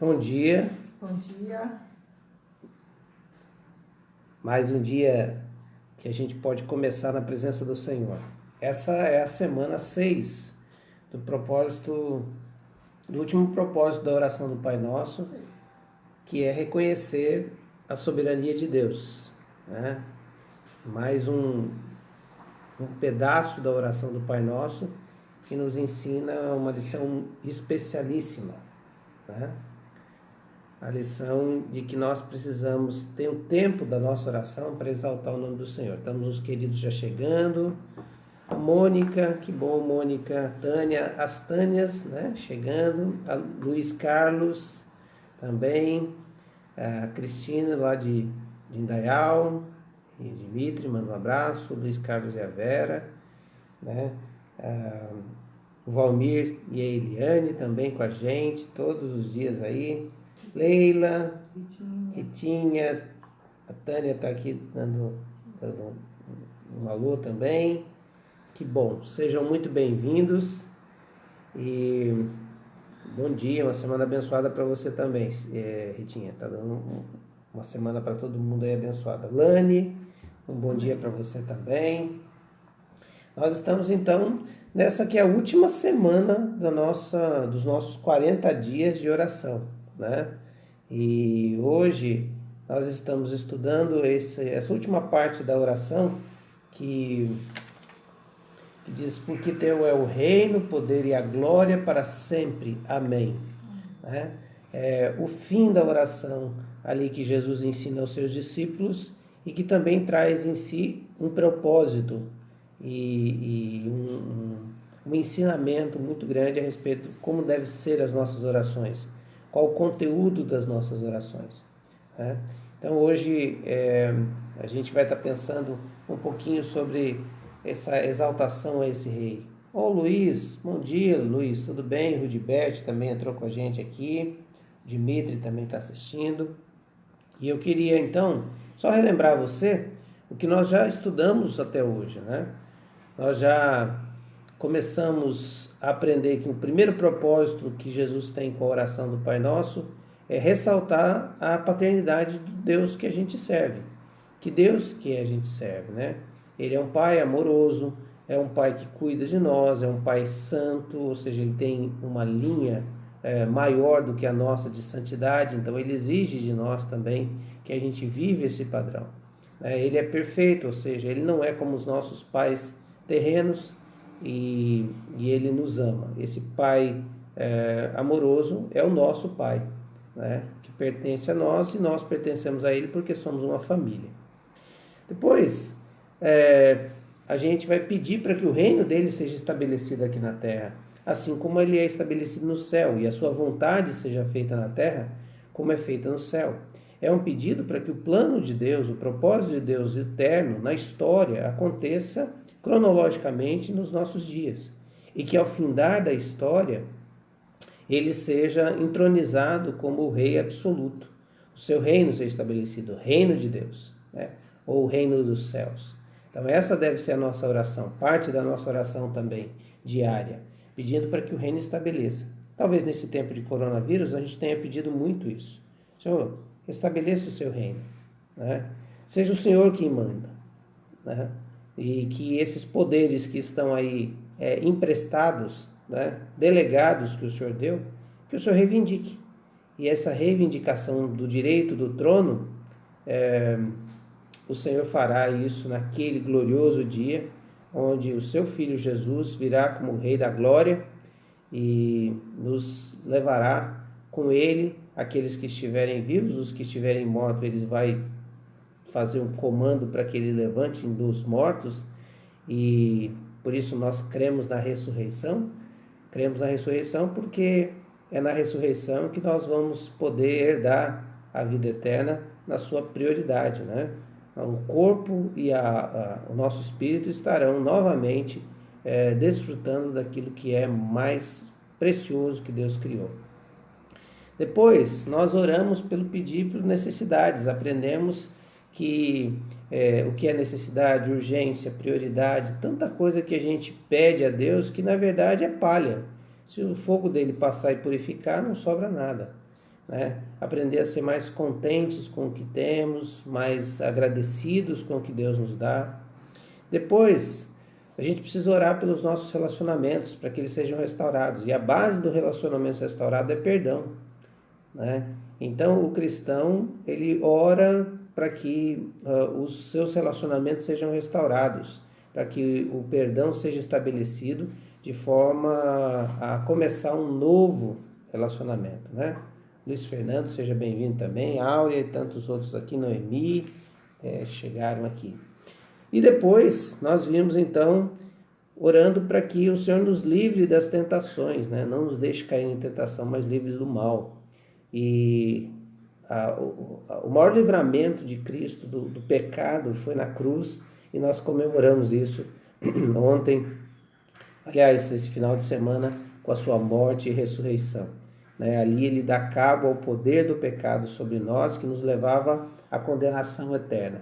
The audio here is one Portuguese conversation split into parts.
Bom dia. Bom dia. Mais um dia que a gente pode começar na presença do Senhor. Essa é a semana 6 do último propósito da oração do Pai Nosso, que é reconhecer a soberania de Deus, né? Mais um pedaço da oração do Pai Nosso que nos ensina uma lição especialíssima, né? A lição de que nós precisamos ter o tempo da nossa oração para exaltar o nome do Senhor. Estamos os queridos já chegando. A Mônica, que bom, Mônica. Tânia, as Tânias, né, chegando. A Luiz Carlos também. A Cristina, lá de Indaial. E Dimitri, manda um abraço. Luiz Carlos e a Vera, né? O Valmir e a Eliane também com a gente, todos os dias aí. Leila, Ritinha, a Tânia está aqui dando um alô também. Que bom, sejam muito bem-vindos e bom dia, uma semana abençoada para você também, Ritinha. Está dando uma semana para todo mundo aí abençoada. Lani, um bom dia para você também. Nós estamos então nessa que é a última semana dos nossos 40 dias de oração, né? E hoje nós estamos estudando essa última parte da oração que diz: porque teu é o reino, o poder e a glória para sempre. Amém. Né? É o fim da oração ali que Jesus ensina aos seus discípulos e que também traz em si um propósito e um ensinamento muito grande a respeito de como devem ser as nossas orações. Qual o conteúdo das nossas orações, né? Então hoje a gente vai estar pensando um pouquinho sobre essa exaltação a esse rei. Luiz, bom dia Luiz, tudo bem? Rudibete também entrou com a gente aqui, Dimitri também está assistindo. E eu queria então só relembrar você o que nós já estudamos até hoje, né? Nós já começamos a aprender que o primeiro propósito que Jesus tem com a oração do Pai Nosso é ressaltar a paternidade do Deus que a gente serve. Que Deus que a gente serve, né? Ele é um Pai amoroso, é um Pai que cuida de nós, é um Pai santo, ou seja, ele tem uma linha maior do que a nossa de santidade, então ele exige de nós também que a gente vive esse padrão. Ele é perfeito, ou seja, ele não é como os nossos pais terrenos, e ele nos ama. Esse Pai amoroso é o nosso Pai, né? Que pertence a nós e nós pertencemos a Ele porque somos uma família. Depois, a gente vai pedir para que o reino dele seja estabelecido aqui na terra, assim como ele é estabelecido no céu, e a sua vontade seja feita na terra como é feita no céu. É um pedido para que o plano de Deus, o propósito de Deus eterno na história aconteça cronologicamente nos nossos dias, e que ao findar da história ele seja entronizado como o rei absoluto, o seu reino seja estabelecido, o reino de Deus, né? Ou o reino dos céus. Então essa deve ser a nossa oração, parte da nossa oração também diária, pedindo para que o reino estabeleça. Talvez nesse tempo de coronavírus a gente tenha pedido muito isso. Senhor, estabeleça o seu reino, né? Seja o Senhor quem manda, né? E que esses poderes que estão aí emprestados, né, delegados que o Senhor deu, que o Senhor reivindique. E essa reivindicação do direito do trono, o Senhor fará isso naquele glorioso dia, onde o seu Filho Jesus virá como Rei da Glória e nos levará com ele, aqueles que estiverem vivos, os que estiverem mortos, eles vai fazer um comando para que ele levante dos mortos, e por isso nós cremos na ressurreição. Cremos na ressurreição porque é na ressurreição que nós vamos poder herdar a vida eterna na sua prioridade, né? O corpo e o nosso espírito estarão novamente desfrutando daquilo que é mais precioso que Deus criou. Depois, nós oramos pelo pedido por necessidades, aprendemos que o que é necessidade, urgência, prioridade, tanta coisa que a gente pede a Deus que na verdade é palha. Se o fogo dele passar e purificar, não sobra nada, né? Aprender a ser mais contentes com o que temos, mais agradecidos com o que Deus nos dá. Depois, a gente precisa orar pelos nossos relacionamentos, para que eles sejam restaurados. E a base do relacionamento restaurado é perdão, né? Então, o cristão, ele ora para que os seus relacionamentos sejam restaurados, para que o perdão seja estabelecido de forma a começar um novo relacionamento, né? Luiz Fernando, seja bem-vindo também, Áurea e tantos outros aqui, Noemi, chegaram aqui. E depois nós vimos então orando para que o Senhor nos livre das tentações, né? Não nos deixe cair em tentação, mas livre do mal. E o maior livramento de Cristo do pecado foi na cruz, e nós comemoramos isso ontem, aliás, esse final de semana, com a sua morte e ressurreição, né? Ali ele dá cabo ao poder do pecado sobre nós, que nos levava à condenação eterna.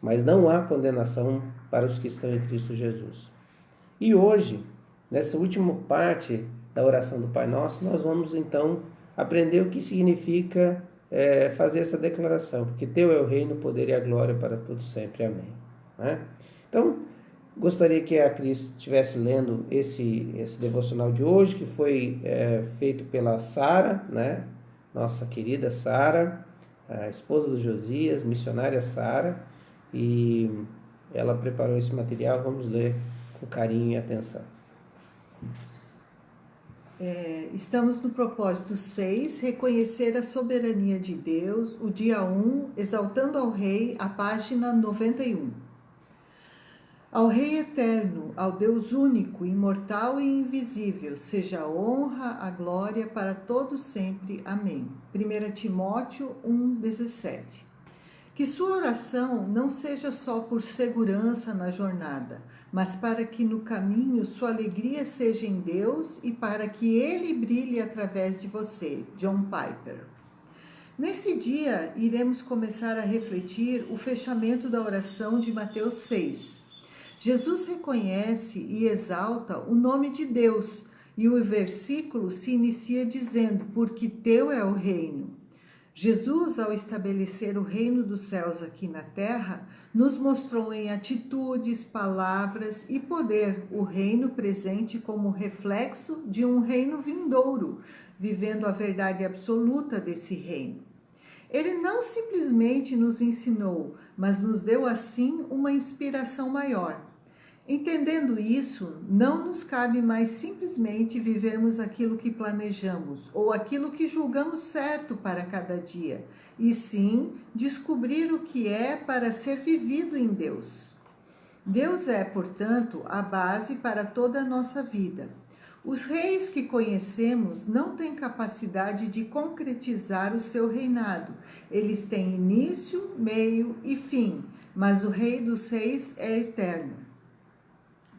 Mas não há condenação para os que estão em Cristo Jesus. E hoje, nessa última parte da oração do Pai Nosso, nós vamos então aprender o que significa fazer essa declaração, porque teu é o reino, o poder e a glória para todos sempre. Amém. Né? Então, gostaria que a Cris estivesse lendo esse devocional de hoje, que foi feito pela Sara, né? Nossa querida Sara, a esposa do Josias, missionária Sara, e ela preparou esse material. Vamos ler com carinho e atenção. Estamos no propósito 6, reconhecer a soberania de Deus, o dia 1, exaltando ao Rei, a página 91. Ao Rei eterno, ao Deus único, imortal e invisível, seja a honra, a glória para todos sempre. Amém. 1 Timóteo 1,17. Que sua oração não seja só por segurança na jornada, mas para que no caminho sua alegria seja em Deus e para que Ele brilhe através de você. John Piper. Nesse dia, iremos começar a refletir o fechamento da oração de Mateus 6. Jesus reconhece e exalta o nome de Deus, e o versículo se inicia dizendo: porque teu é o reino. Jesus, ao estabelecer o reino dos céus aqui na terra, nos mostrou em atitudes, palavras e poder o reino presente como reflexo de um reino vindouro, vivendo a verdade absoluta desse reino. Ele não simplesmente nos ensinou, mas nos deu assim uma inspiração maior. Entendendo isso, não nos cabe mais simplesmente vivermos aquilo que planejamos ou aquilo que julgamos certo para cada dia, e sim descobrir o que é para ser vivido em Deus. Deus é, portanto, a base para toda a nossa vida. Os reis que conhecemos não têm capacidade de concretizar o seu reinado. Eles têm início, meio e fim, mas o Rei dos Reis é eterno.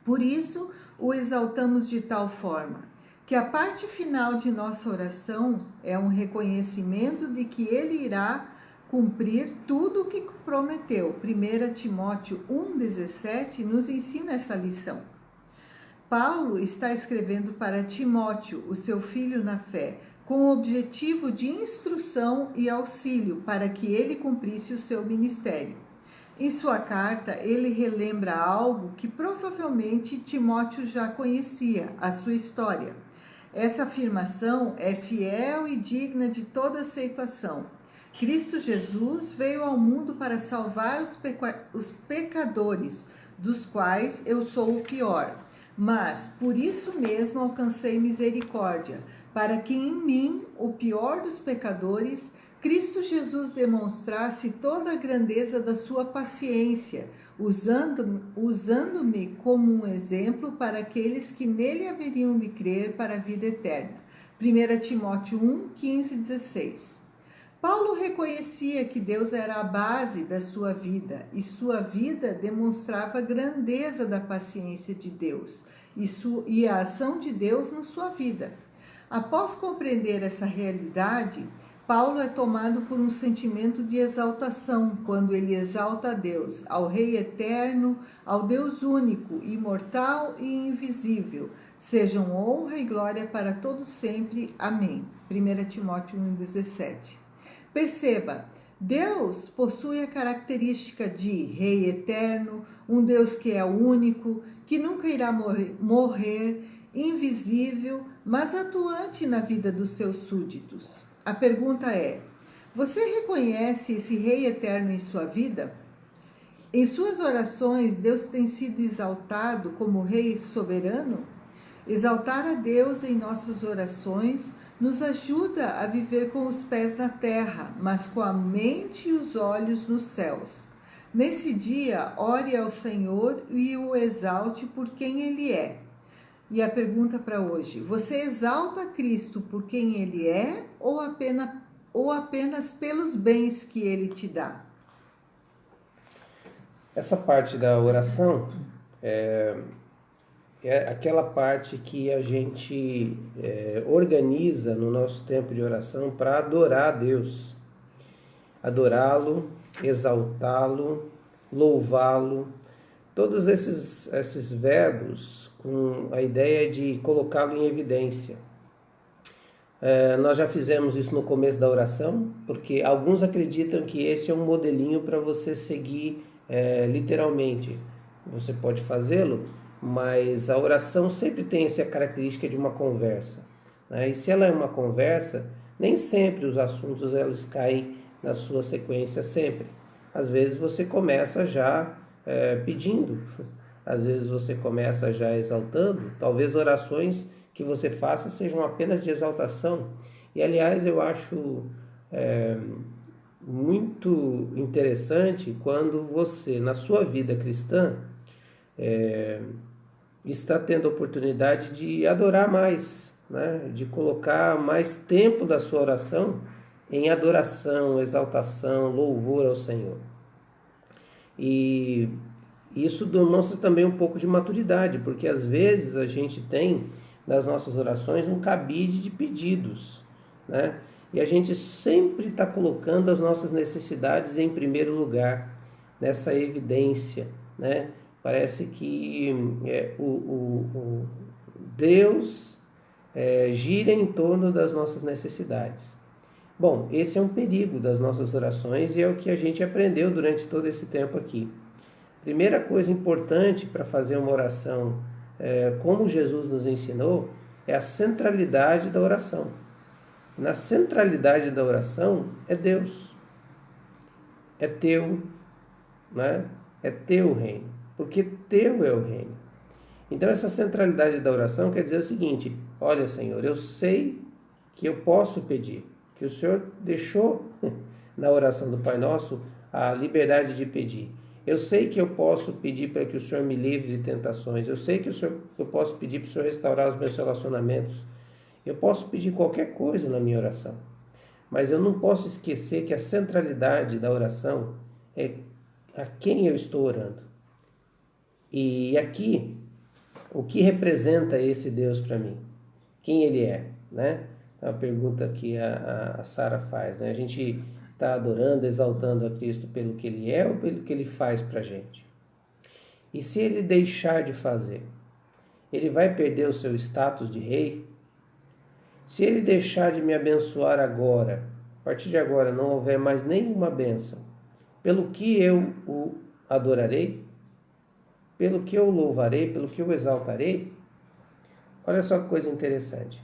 Por isso, o exaltamos de tal forma que a parte final de nossa oração é um reconhecimento de que Ele irá cumprir tudo o que prometeu. 1 Timóteo 1,17 nos ensina essa lição. Paulo está escrevendo para Timóteo, o seu filho na fé, com o objetivo de instrução e auxílio para que ele cumprisse o seu ministério. Em sua carta, ele relembra algo que provavelmente Timóteo já conhecia, a sua história. Essa afirmação é fiel e digna de toda aceitação. Cristo Jesus veio ao mundo para salvar os pecadores, dos quais eu sou o pior. Mas, por isso mesmo, alcancei misericórdia, para que em mim, o pior dos pecadores, Cristo Jesus demonstrasse toda a grandeza da sua paciência, usando-me como um exemplo para aqueles que nele haveriam de crer para a vida eterna. 1 Timóteo 1, 15 e 16. Paulo reconhecia que Deus era a base da sua vida, e sua vida demonstrava a grandeza da paciência de Deus e a ação de Deus na sua vida. Após compreender essa realidade, Paulo é tomado por um sentimento de exaltação quando ele exalta a Deus, ao Rei eterno, ao Deus único, imortal e invisível. Sejam honra e glória para todos sempre. Amém. 1 Timóteo 1,17. Perceba, Deus possui a característica de Rei eterno, um Deus que é único, que nunca irá morrer, invisível, mas atuante na vida dos seus súditos. A pergunta é: você reconhece esse Rei eterno em sua vida? Em suas orações, Deus tem sido exaltado como Rei soberano? Exaltar a Deus em nossas orações nos ajuda a viver com os pés na terra, mas com a mente e os olhos nos céus. Nesse dia, ore ao Senhor e o exalte por quem Ele é. E a pergunta para hoje: você exalta Cristo por quem Ele é ou apenas pelos bens que Ele te dá? Essa parte da oração é aquela parte que a gente organiza no nosso tempo de oração para adorar a Deus. Adorá-lo, exaltá-lo, louvá-lo. Todos esses verbos com a ideia de colocá-lo em evidência. Nós já fizemos isso no começo da oração, porque alguns acreditam que esse é um modelinho para você seguir literalmente. Você pode fazê-lo, mas a oração sempre tem essa característica de uma conversa, né? E se ela é uma conversa, nem sempre os assuntos eles caem na sua sequência sempre. Às vezes você começa já pedindo, às vezes você começa já exaltando, talvez orações que você faça sejam apenas de exaltação. E aliás, eu acho muito interessante quando você, na sua vida cristã, está tendo a oportunidade de adorar mais, né? De colocar mais tempo da sua oração em adoração, exaltação, louvor ao Senhor. E isso demonstra também um pouco de maturidade, porque às vezes a gente tem nas nossas orações um cabide de pedidos, né? E a gente sempre está colocando as nossas necessidades em primeiro lugar, nessa evidência, né? Parece que o Deus gira em torno das nossas necessidades. Bom, esse é um perigo das nossas orações e é o que a gente aprendeu durante todo esse tempo aqui. Primeira coisa importante para fazer uma oração como Jesus nos ensinou é a centralidade da oração. Na centralidade da oração é Deus. É teu, né? É teu reino, porque teu é o reino. Então essa centralidade da oração quer dizer o seguinte: olha, Senhor, eu sei que eu posso pedir, que o Senhor deixou na oração do Pai Nosso a liberdade de pedir. Eu sei que eu posso pedir para que o Senhor me livre de tentações. Eu sei que eu posso pedir para o Senhor restaurar os meus relacionamentos. Eu posso pedir qualquer coisa na minha oração. Mas eu não posso esquecer que a centralidade da oração é a quem eu estou orando. E aqui, o que representa esse Deus para mim? Quem Ele é, né? É a pergunta que a Sara faz, né? A gente está adorando, exaltando a Cristo pelo que Ele é ou pelo que Ele faz para a gente? E se Ele deixar de fazer, Ele vai perder o seu status de rei? Se Ele deixar de me abençoar agora, a partir de agora não houver mais nenhuma bênção, pelo que eu o adorarei? Pelo que eu o louvarei? Pelo que eu o exaltarei? Olha só que coisa interessante.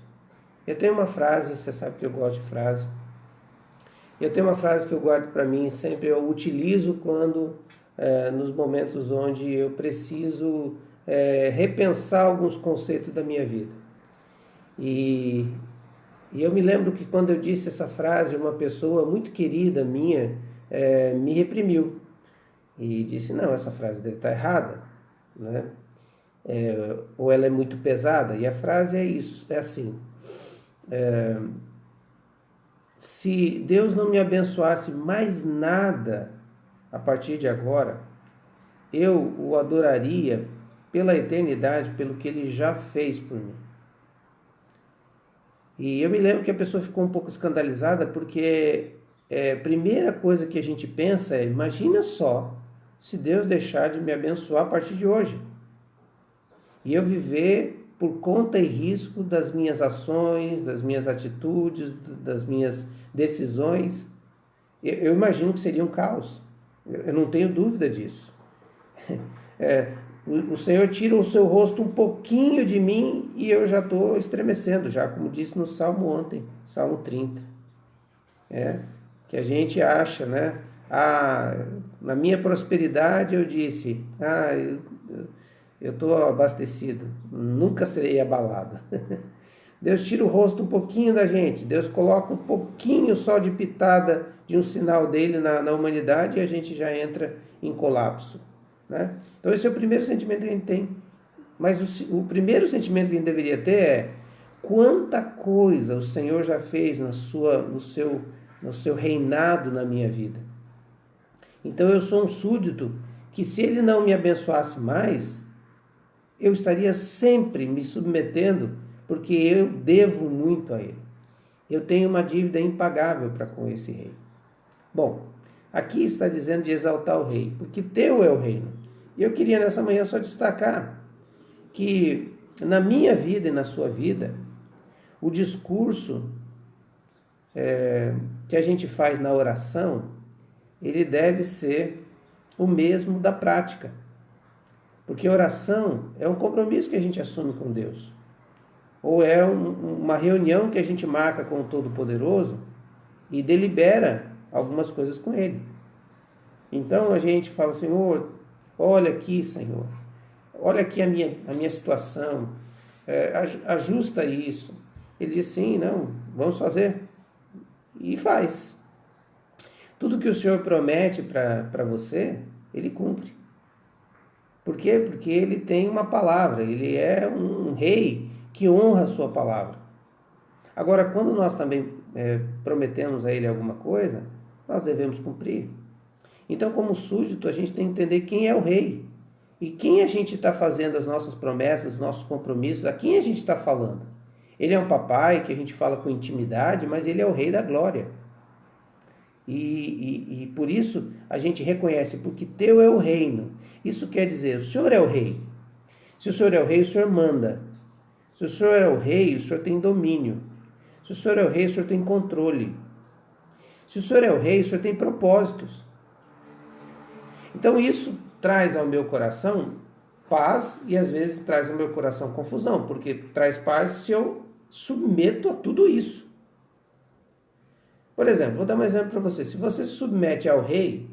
Eu tenho uma frase, você sabe que eu gosto de frase. Eu tenho uma frase que eu guardo para mim, sempre eu utilizo quando, nos momentos onde eu preciso repensar alguns conceitos da minha vida. E eu me lembro que quando eu disse essa frase, uma pessoa muito querida minha me reprimiu. E disse, não, essa frase deve estar errada, né? Ou ela é muito pesada. E a frase é isso, é assim: se Deus não me abençoasse mais nada a partir de agora, eu o adoraria pela eternidade, pelo que Ele já fez por mim. E eu me lembro que a pessoa ficou um pouco escandalizada porque a primeira coisa que a gente pensa é, imagina só se Deus deixar de me abençoar a partir de hoje. E eu viver por conta e risco das minhas ações, das minhas atitudes, das minhas decisões. Eu imagino que seria um caos. Eu não tenho dúvida disso. O Senhor tira o seu rosto um pouquinho de mim e eu já estou estremecendo, já, como disse no Salmo ontem, Salmo 30. Que a gente acha, né? Na minha prosperidade eu disse, eu estou abastecido, nunca serei abalado. Deus tira o rosto um pouquinho da gente, Deus coloca um pouquinho só de pitada de um sinal dele na humanidade e a gente já entra em colapso. Né? Então esse é o primeiro sentimento que a gente tem. Mas o primeiro sentimento que a gente deveria ter é quanta coisa o Senhor já fez no seu reinado na minha vida. Então eu sou um súdito que, se ele não me abençoasse mais, eu estaria sempre me submetendo, porque eu devo muito a ele. Eu tenho uma dívida impagável para com esse rei. Bom, aqui está dizendo de exaltar o rei, porque teu é o reino. E eu queria nessa manhã só destacar que na minha vida e na sua vida, o discurso que a gente faz na oração, ele deve ser o mesmo da prática. Porque oração é um compromisso que a gente assume com Deus. Ou é uma reunião que a gente marca com o Todo-Poderoso e delibera algumas coisas com Ele. Então a gente fala, Senhor, olha aqui, Senhor. Olha aqui a minha situação. Ajusta isso. Ele diz, sim, não, vamos fazer. E faz. Tudo que o Senhor promete para você, Ele cumpre. Por quê? Porque Ele tem uma palavra. Ele é um rei que honra a sua palavra. Agora, quando nós também prometemos a Ele alguma coisa, nós devemos cumprir. Então, como súdito, a gente tem que entender quem é o rei. E quem a gente está fazendo as nossas promessas, os nossos compromissos, a quem a gente está falando. Ele é um papai que a gente fala com intimidade, mas Ele é o rei da glória. E por isso a gente reconhece, porque teu é o reino. Isso quer dizer, o Senhor é o rei. Se o Senhor é o rei, o Senhor manda. Se o Senhor é o rei, o Senhor tem domínio. Se o Senhor é o rei, o Senhor tem controle. Se o Senhor é o rei, o Senhor tem propósitos. Então isso traz ao meu coração paz e às vezes traz ao meu coração confusão, porque traz paz se eu submeto a tudo isso. Por exemplo, vou dar um exemplo para você. Se você se submete ao rei,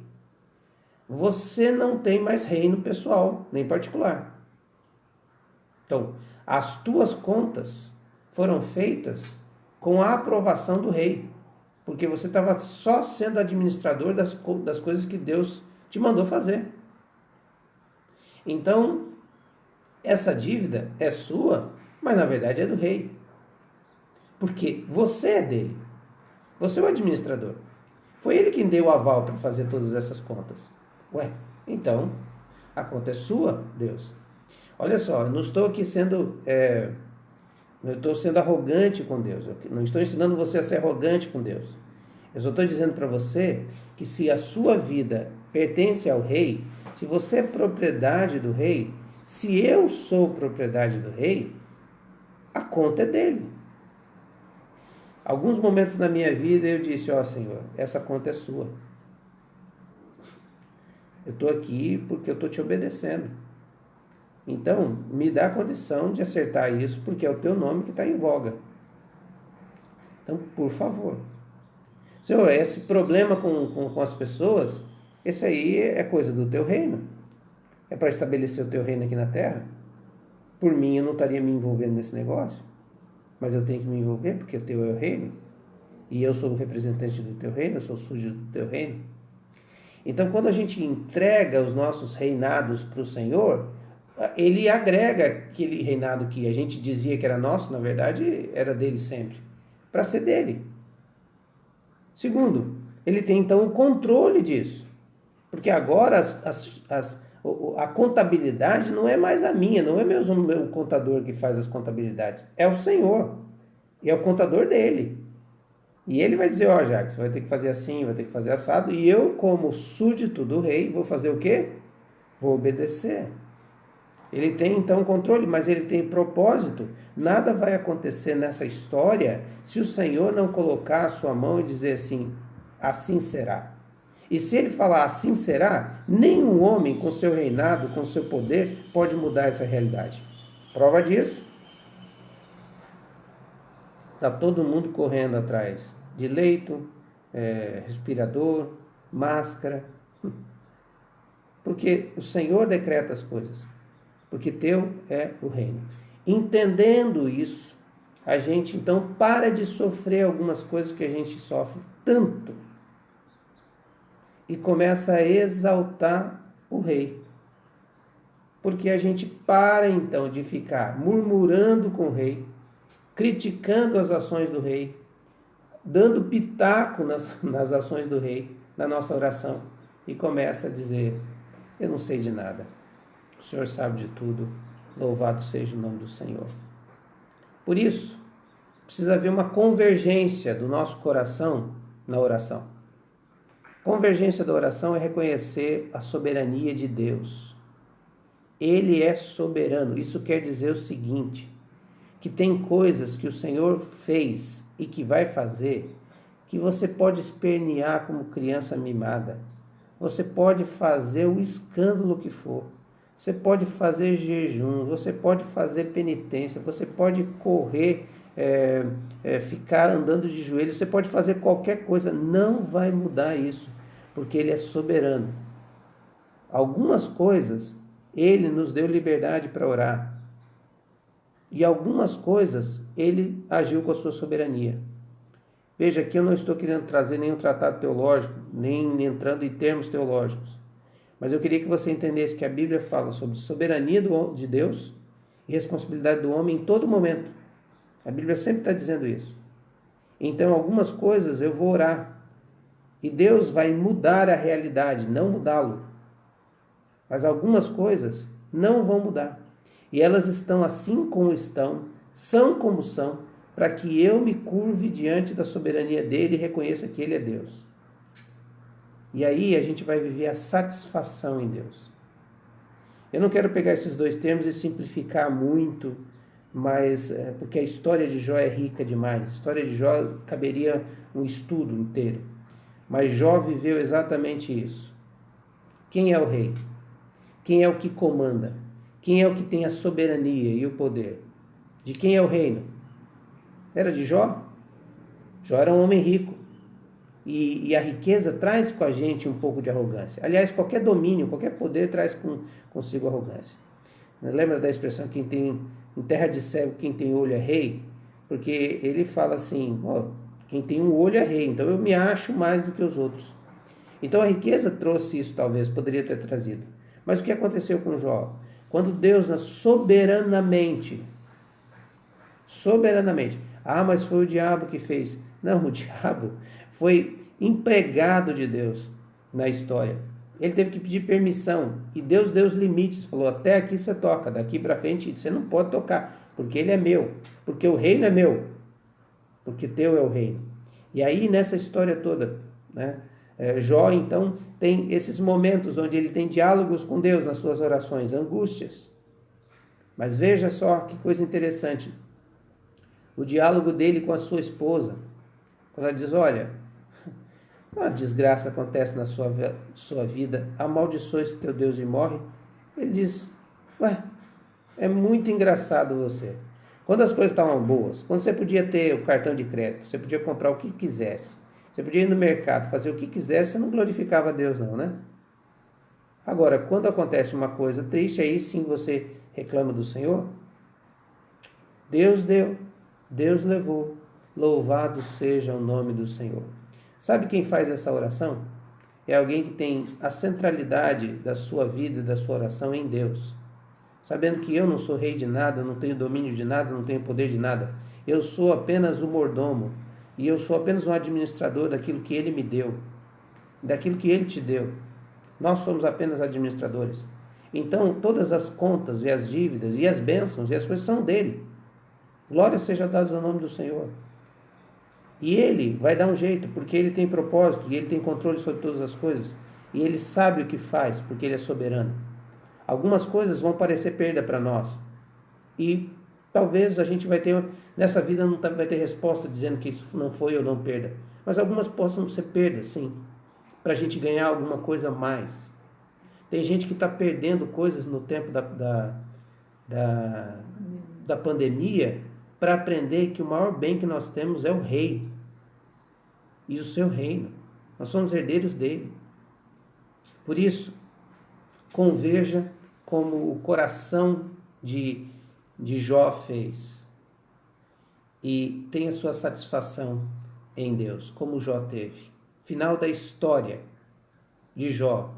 você não tem mais reino pessoal, nem particular. Então, as tuas contas foram feitas com a aprovação do rei, porque você estava só sendo administrador das coisas que Deus te mandou fazer. Então, essa dívida é sua, mas na verdade é do rei. Porque você é dele. Você é o administrador. Foi ele quem deu o aval para fazer todas essas contas. Então, a conta é sua, Deus. Olha só, eu não estou aqui sendo arrogante com Deus. Eu não estou ensinando você a ser arrogante com Deus. Eu só estou dizendo para você que se a sua vida pertence ao rei, se você é propriedade do rei, se eu sou propriedade do rei, a conta é dele. Alguns momentos na minha vida eu disse, Senhor, essa conta é sua. Eu estou aqui porque eu estou te obedecendo. Então, me dá a condição de acertar isso, porque é o teu nome que está em voga. Então, por favor. Senhor, esse problema com as pessoas, esse aí é coisa do teu reino. É para estabelecer o teu reino aqui na terra. Por mim, eu não estaria me envolvendo nesse negócio. Mas eu tenho que me envolver, porque o teu é o reino. E eu sou o representante do teu reino, eu sou súdito do teu reino. Então, quando a gente entrega os nossos reinados para o Senhor, Ele agrega aquele reinado que a gente dizia que era nosso, na verdade, era dele sempre, para ser dele. Segundo, Ele tem então o controle disso. Porque agora a contabilidade não é mais a minha, não é meu contador que faz as contabilidades, é o Senhor. E é o contador dele. E ele vai dizer, ó, Jacques, você vai ter que fazer assim, vai ter que fazer assado. E eu, como súdito do rei, vou fazer o quê? Vou obedecer. Ele tem então controle, mas ele tem propósito. Nada vai acontecer nessa história se o Senhor não colocar a sua mão e dizer assim, assim será. E se ele falar assim será, nenhum homem com seu reinado, com seu poder, pode mudar essa realidade. Prova disso, está todo mundo correndo atrás de leito, respirador, máscara, porque o Senhor decreta as coisas, porque teu é o reino. Entendendo isso, a gente então para de sofrer algumas coisas que a gente sofre tanto e começa a exaltar o rei. Porque a gente para então de ficar murmurando com o rei, criticando as ações do rei, dando pitaco nas ações do rei, na nossa oração, e começa a dizer, eu não sei de nada, o Senhor sabe de tudo, louvado seja o nome do Senhor. Por isso, precisa haver uma convergência do nosso coração na oração. Convergência da oração é reconhecer a soberania de Deus. Ele é soberano. Isso quer dizer o seguinte, que tem coisas que o Senhor fez e que vai fazer, que você pode espernear como criança mimada. Você pode fazer o escândalo que for. Você pode fazer jejum, você pode fazer penitência, você pode correr, ficar andando de joelhos, você pode fazer qualquer coisa, não vai mudar isso, porque Ele é soberano. Algumas coisas, Ele nos deu liberdade para orar. E algumas coisas, Ele agiu com a sua soberania. Veja, aqui eu não estou querendo trazer nenhum tratado teológico, nem entrando em termos teológicos. Mas eu queria que você entendesse que a Bíblia fala sobre soberania de Deus e responsabilidade do homem em todo momento. A Bíblia sempre está dizendo isso. Então, algumas coisas eu vou orar. E Deus vai mudar a realidade, não mudá-lo. Mas algumas coisas não vão mudar. E elas estão assim como estão, são como são, para que eu me curve diante da soberania dele e reconheça que ele é Deus. E aí a gente vai viver a satisfação em Deus. Eu não quero pegar esses dois termos e simplificar muito, mas porque a história de Jó é rica demais. A história de Jó caberia um estudo inteiro. Mas Jó viveu exatamente isso. Quem é o rei? Quem é o que comanda? Quem é o que tem a soberania e o poder? De quem é o reino? Era de Jó? Jó era um homem rico. E a riqueza traz com a gente um pouco de arrogância. Aliás, qualquer domínio, qualquer poder traz consigo arrogância. Lembra da expressão, em terra de cego, quem tem olho é rei? Porque ele fala assim, quem tem um olho é rei, então eu me acho mais do que os outros. Então a riqueza trouxe isso, talvez, poderia ter trazido. Mas o que aconteceu com Jó? Quando Deus, soberanamente, mas foi o diabo que fez. Não, o diabo foi empregado de Deus na história. Ele teve que pedir permissão e Deus deu os limites, falou, até aqui você toca, daqui para frente você não pode tocar, porque ele é meu, porque o reino é meu, porque teu é o reino. E aí nessa história toda, né, Jó então tem esses momentos onde ele tem diálogos com Deus nas suas orações, angústias. Mas veja só que coisa interessante, o diálogo dele com a sua esposa, quando ela diz, olha, uma desgraça acontece na sua vida, amaldiçoe-se teu Deus e morre. Ele diz, é muito engraçado você. Quando as coisas estavam boas, quando você podia ter o cartão de crédito, você podia comprar o que quisesse, você podia ir no mercado, fazer o que quisesse, você não glorificava a Deus não, né? Agora, quando acontece uma coisa triste, aí sim você reclama do Senhor. Deus deu, Deus levou, louvado seja o nome do Senhor. Sabe quem faz essa oração? É alguém que tem a centralidade da sua vida e da sua oração em Deus. Sabendo que eu não sou rei de nada, não tenho domínio de nada, não tenho poder de nada. Eu sou apenas o mordomo. E eu sou apenas um administrador daquilo que Ele me deu. Daquilo que Ele te deu. Nós somos apenas administradores. Então, todas as contas e as dívidas e as bênçãos e as coisas são dele. Glória seja dada ao nome do Senhor. E Ele vai dar um jeito, porque Ele tem propósito e Ele tem controle sobre todas as coisas. E Ele sabe o que faz, porque Ele é soberano. Algumas coisas vão parecer perda para nós. E talvez a gente vai ter, nessa vida não vai ter resposta dizendo que isso não foi ou não perda. Mas algumas possam ser perdas, sim, para a gente ganhar alguma coisa a mais. Tem gente que está perdendo coisas no tempo da pandemia para aprender que o maior bem que nós temos é o Rei e o seu reino. Nós somos herdeiros dele. Por isso, converja como o coração de Jó fez e tenha sua satisfação em Deus, como Jó teve. Final da história de Jó.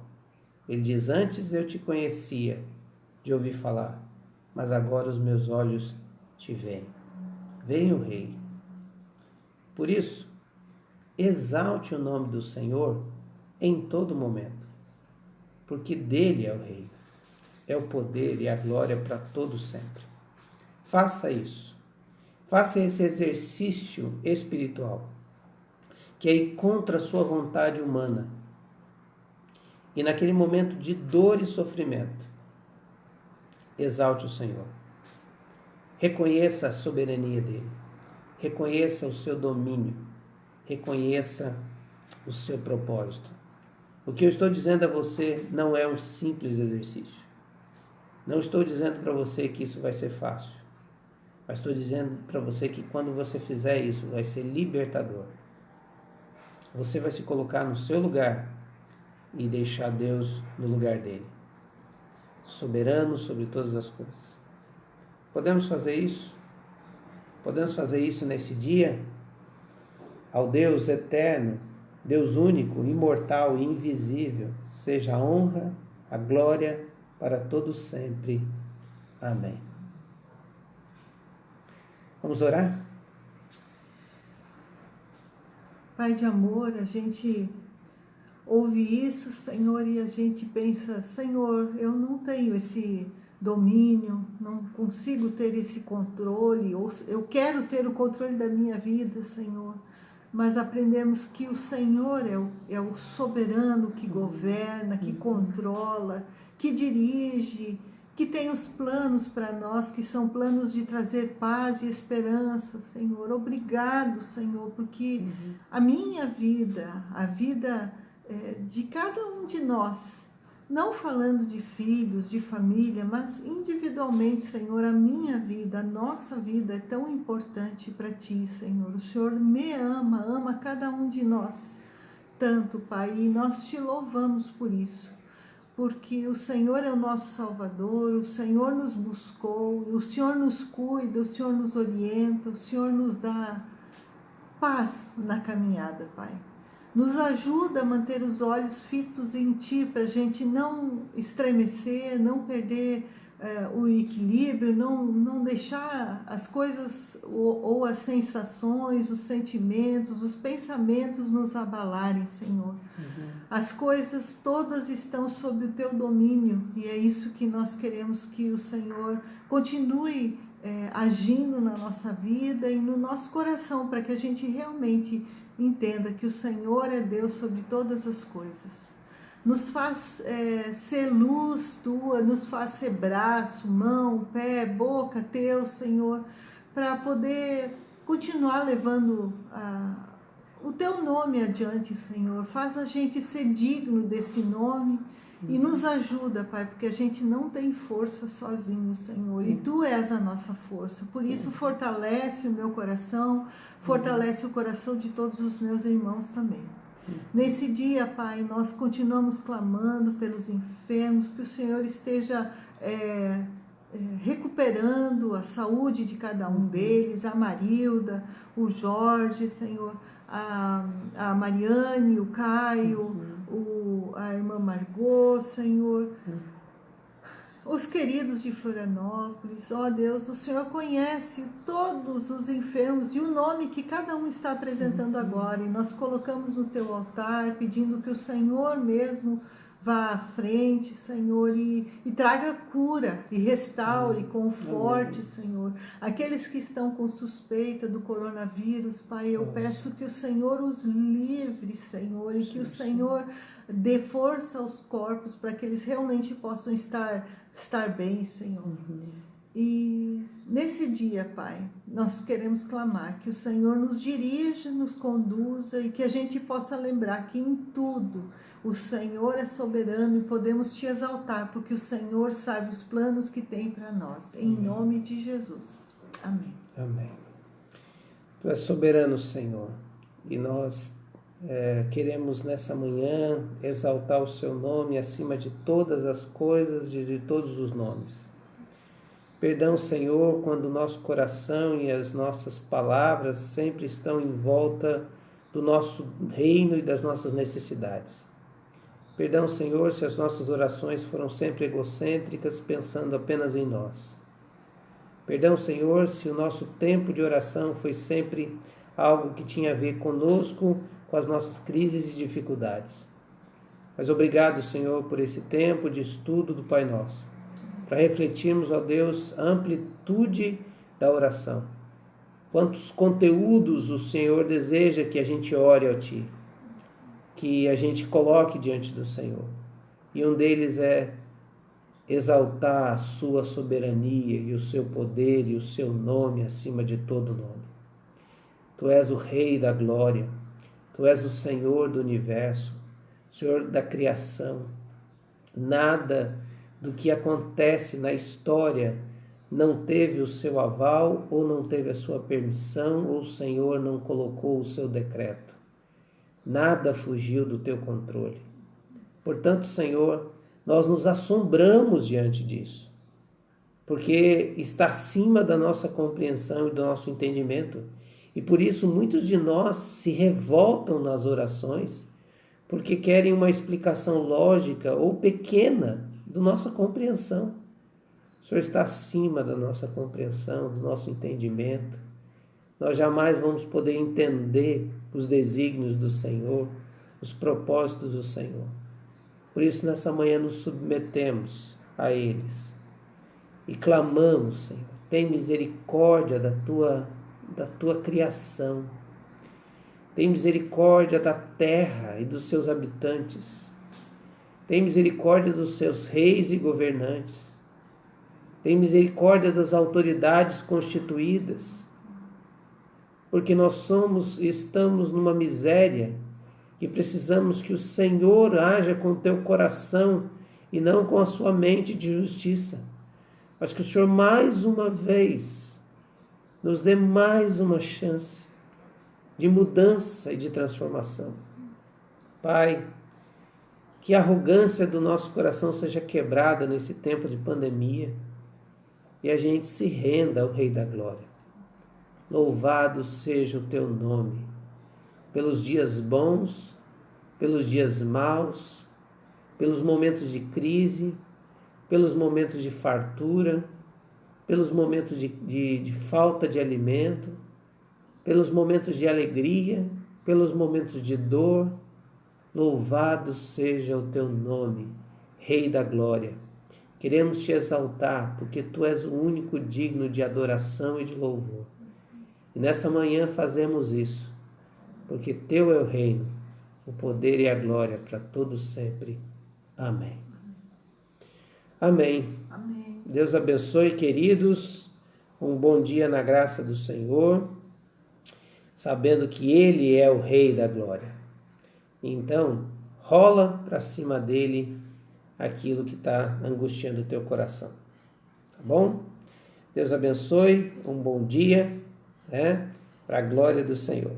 Ele diz: antes eu te conhecia de ouvir falar, mas agora os meus olhos te veem. Vem o Rei. Por isso, exalte o nome do Senhor em todo momento, porque dele é o Rei, é o poder e a glória para todo sempre. Faça isso. Faça esse exercício espiritual, que é ir contra a sua vontade humana. E naquele momento de dor e sofrimento, exalte o Senhor. Reconheça a soberania dele. Reconheça o seu domínio. Reconheça o seu propósito. O que eu estou dizendo a você não é um simples exercício. Não estou dizendo para você que isso vai ser fácil. Mas estou dizendo para você que quando você fizer isso, vai ser libertador. Você vai se colocar no seu lugar e deixar Deus no lugar dele. Soberano sobre todas as coisas. Podemos fazer isso? Podemos fazer isso nesse dia? Ao Deus eterno, Deus único, imortal e invisível, seja a honra, a glória para todos sempre. Amém. Vamos orar? Pai de amor, a gente ouve isso, Senhor, e a gente pensa: Senhor, eu não tenho esse domínio, não consigo ter esse controle, ou eu quero ter o controle da minha vida, Senhor. Mas aprendemos que o Senhor é o soberano que governa, que controla, que dirige, que tem os planos para nós, que são planos de trazer paz e esperança, Senhor. Obrigado, Senhor, porque a minha vida, a vida de cada um de nós, não falando de filhos, de família, mas individualmente, Senhor, a minha vida, a nossa vida é tão importante para Ti, Senhor. O Senhor me ama, ama cada um de nós tanto, Pai, e nós Te louvamos por isso. Porque o Senhor é o nosso Salvador, o Senhor nos buscou, o Senhor nos cuida, o Senhor nos orienta, o Senhor nos dá paz na caminhada, Pai. Nos ajuda a manter os olhos fitos em Ti, para a gente não estremecer, não perder o equilíbrio, não deixar as coisas ou as sensações, os sentimentos, os pensamentos nos abalarem, Senhor. As coisas todas estão sob o Teu domínio e é isso que nós queremos que o Senhor continue agindo na nossa vida e no nosso coração, para que a gente realmente entenda que o Senhor é Deus sobre todas as coisas. Nos faz ser luz Tua, nos faz ser braço, mão, pé, boca Teu, Senhor, para poder continuar levando o Teu nome adiante, Senhor. Faz a gente ser digno desse nome e nos ajuda, Pai, porque a gente não tem força sozinho, Senhor, e Tu és a nossa força. Por isso, fortalece o meu coração, fortalece o coração de todos os meus irmãos também. Nesse dia, Pai, nós continuamos clamando pelos enfermos, que o Senhor esteja recuperando a saúde de cada um deles, a Marilda, o Jorge, Senhor, a Mariane, o Caio, a irmã Margot, Senhor, os queridos de Florianópolis. Ó Deus, o Senhor conhece todos os enfermos e o nome que cada um está apresentando agora, e nós colocamos no Teu altar, pedindo que o Senhor mesmo vá à frente, Senhor, e traga cura, e restaure, conforte, Senhor. Aqueles que estão com suspeita do coronavírus, Pai, eu peço que o Senhor os livre, Senhor, e que o Senhor dê força aos corpos para que eles realmente possam estar bem, Senhor. E nesse dia, Pai, nós queremos clamar que o Senhor nos dirija, nos conduza e que a gente possa lembrar que em tudo o Senhor é soberano e podemos te exaltar, porque o Senhor sabe os planos que tem para nós. Em nome de Jesus. Amém. Amém. Tu és soberano, Senhor, e nós queremos nessa manhã exaltar o seu nome acima de todas as coisas e de todos os nomes. Perdão, Senhor, quando o nosso coração e as nossas palavras sempre estão em volta do nosso reino e das nossas necessidades. Perdão, Senhor, se as nossas orações foram sempre egocêntricas, pensando apenas em nós. Perdão, Senhor, se o nosso tempo de oração foi sempre algo que tinha a ver conosco, com as nossas crises e dificuldades. Mas obrigado, Senhor, por esse tempo de estudo do Pai Nosso, para refletirmos, ó Deus, a amplitude da oração. Quantos conteúdos o Senhor deseja que a gente ore a Ti, que a gente coloque diante do Senhor. E um deles é exaltar a Sua soberania e o Seu poder e o Seu nome acima de todo nome. Tu és o Rei da glória, Tu és o Senhor do universo, Senhor da criação. Nada do que acontece na história não teve o seu aval ou não teve a sua permissão ou o Senhor não colocou o seu decreto. Nada fugiu do teu controle. Portanto, Senhor, nós nos assombramos diante disso, porque está acima da nossa compreensão e do nosso entendimento. E por isso muitos de nós se revoltam nas orações, porque querem uma explicação lógica ou pequena da nossa compreensão. O Senhor está acima da nossa compreensão, do nosso entendimento. Nós jamais vamos poder entender os desígnios do Senhor, os propósitos do Senhor. Por isso, nessa manhã, nos submetemos a eles e clamamos, Senhor, tem misericórdia da tua criação. Tem misericórdia da terra e dos seus habitantes. Tem misericórdia dos seus reis e governantes. Tem misericórdia das autoridades constituídas. Porque nós estamos numa miséria e precisamos que o Senhor haja com o teu coração e não com a sua mente de justiça. Mas que o Senhor mais uma vez nos dê mais uma chance de mudança e de transformação. Pai, que a arrogância do nosso coração seja quebrada nesse tempo de pandemia e a gente se renda ao Rei da Glória. Louvado seja o teu nome, pelos dias bons, pelos dias maus, pelos momentos de crise, pelos momentos de fartura, pelos momentos de falta de alimento, pelos momentos de alegria, pelos momentos de dor. Louvado seja o teu nome, Rei da Glória. Queremos te exaltar, porque tu és o único digno de adoração e de louvor. E nessa manhã fazemos isso, porque teu é o reino, o poder e a glória para todos sempre. Amém. Amém. Amém. Deus abençoe, queridos. Um bom dia na graça do Senhor, sabendo que Ele é o Rei da Glória. Então, rola para cima dele aquilo que está angustiando o teu coração. Tá bom? Deus abençoe, um bom dia, para a glória do Senhor.